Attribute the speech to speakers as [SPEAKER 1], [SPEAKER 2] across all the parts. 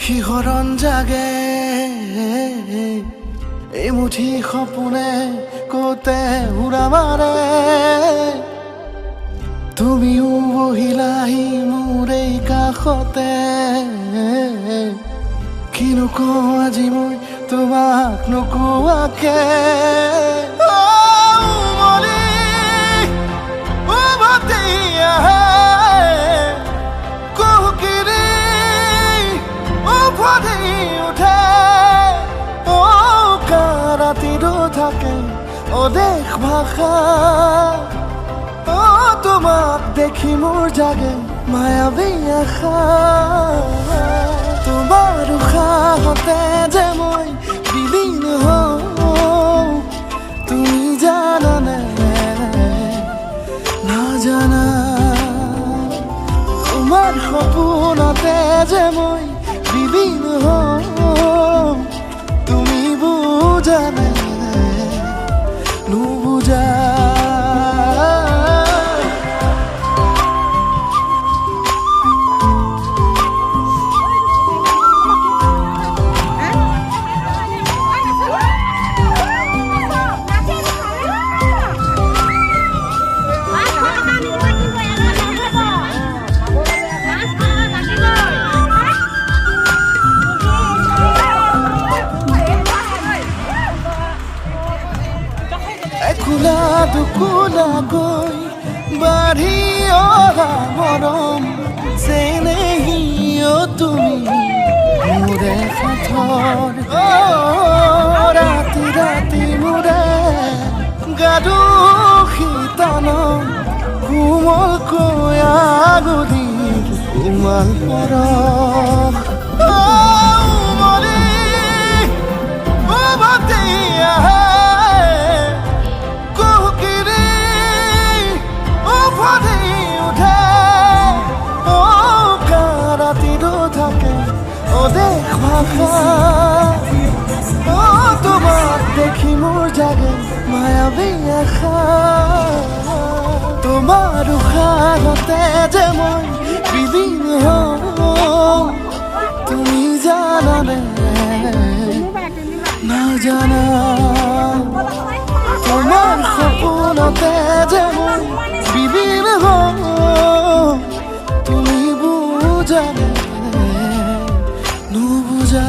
[SPEAKER 1] শিহৰণ জাগে এই মুঠি সপোনে কতে উৰা মাৰে তুমিও বহিলাহি মোৰ এই কাষতে কিনো কওঁ আজি মই তোমাক নোকোৱাকে দেশ ভাষা তোমাক দেখি মোৰ জাগে মায়াবী আশা তোমাৰ উশাহতে যে মই বিলীন হওঁ তুমি জানানে নাজানা তোমাৰ সপোনতে যে মই বিলীন হওঁ তুমি বুজানে নুবুজা কুলা দুকুলা গৈ বাঢ়ি অহা মৰম চেনেহিও তুমি মোৰে সাথৰ ৰাতি ৰাতি মোৰে গাদু শীতন কোমলকৈ আগুদিল কোমল পৰশ দেশ ভাষা তোমাক দেখি মোৰ জাগে মায়াবী আশা তোমাৰ উশাহতে যে মই বিলীন হওঁ তুমি জানানে নাজানা তোমাৰ সপোনতে যে মই বিলীন হওঁ তুমি বুজানে নুবুজা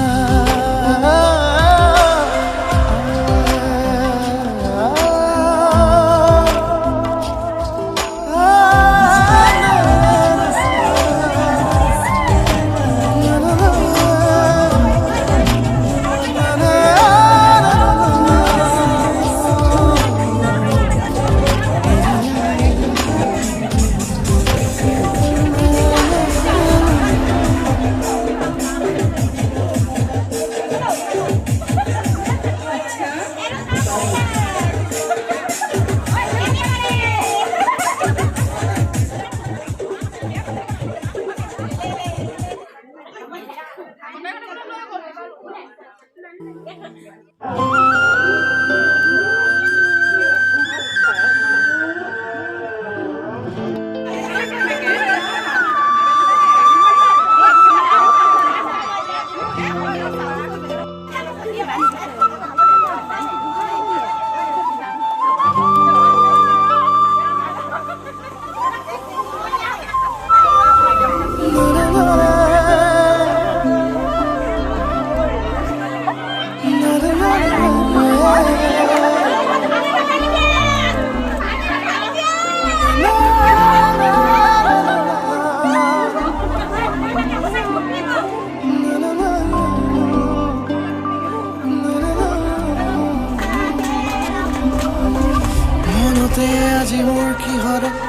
[SPEAKER 1] আজি মোৰ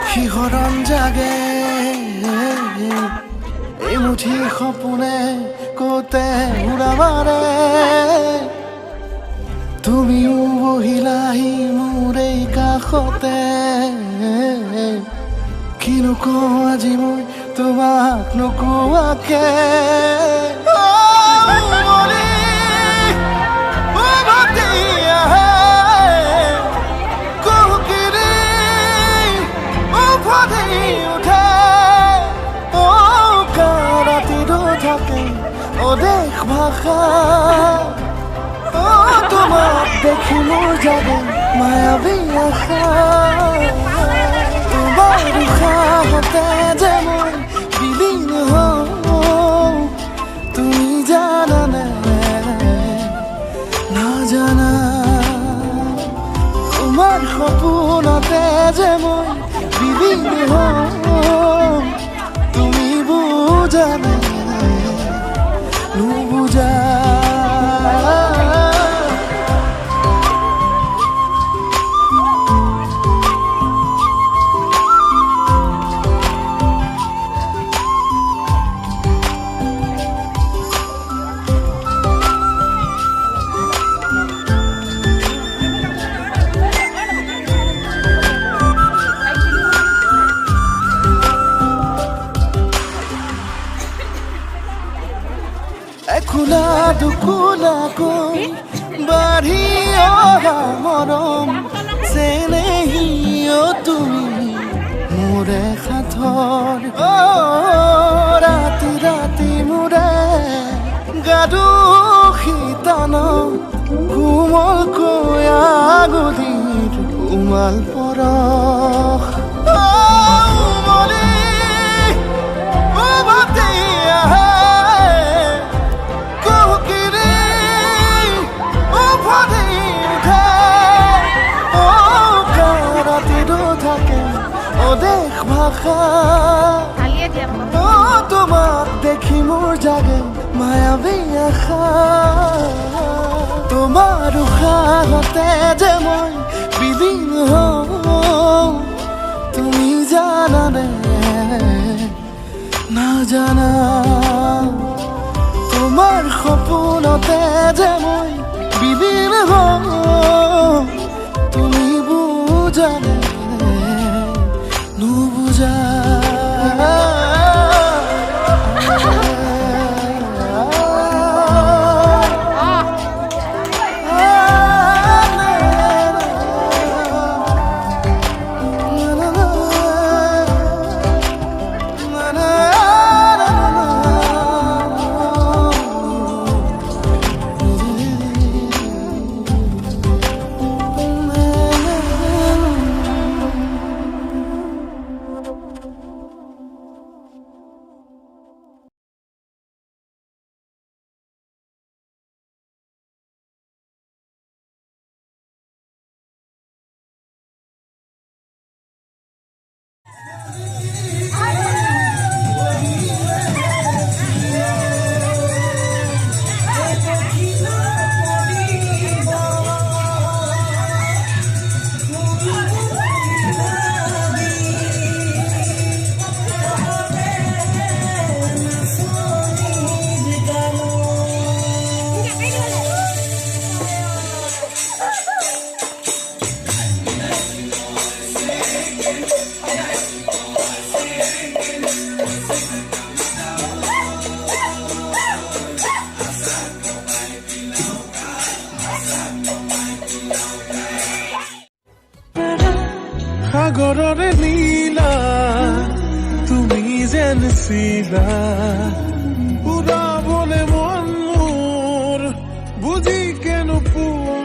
[SPEAKER 1] শিহৰণ জাগে এই মুঠি সপোনে কতে উৰা মাৰে তুমিও বহিলাহি মোৰ এই কাষতে কিনো কওঁ আজি মই তোমাক নোকোৱাকে দেশ আশা তোমাক দেখি মোৰ জাগে মায়াবী আশা তোমাৰ উশাহতে যে মই বিলীন হওঁ তুমি জানানে নাজানা তোমাৰ সপোনতে যে মই বিলীন হওঁ তুমি বুজানে নুবুজা এখোলা দুখোলাকৈ বাঢ়ি অহা মৰম চেনেহীও তুমি মোৰে সাথৰ ৰাতি ৰাতি মোৰে গাদু শীতান কোমলকৈ আগলিৰ উমাল পৰশ দেশ ভাষা তোমাক দেখি মোৰ জাগে মায়াবী আশা তোমাৰ উশাহতে যে মই বিলীন হওঁ তুমি জানানে নাজানা তোমাৰ সপোনতে যে মই বিলীন হওঁ তুমি বুজানে নুবুজা
[SPEAKER 2] সাগৰৰে নীলা তুমি যেন চিলা উৰাবলে মন মোৰ বুজি কেনো পোৱা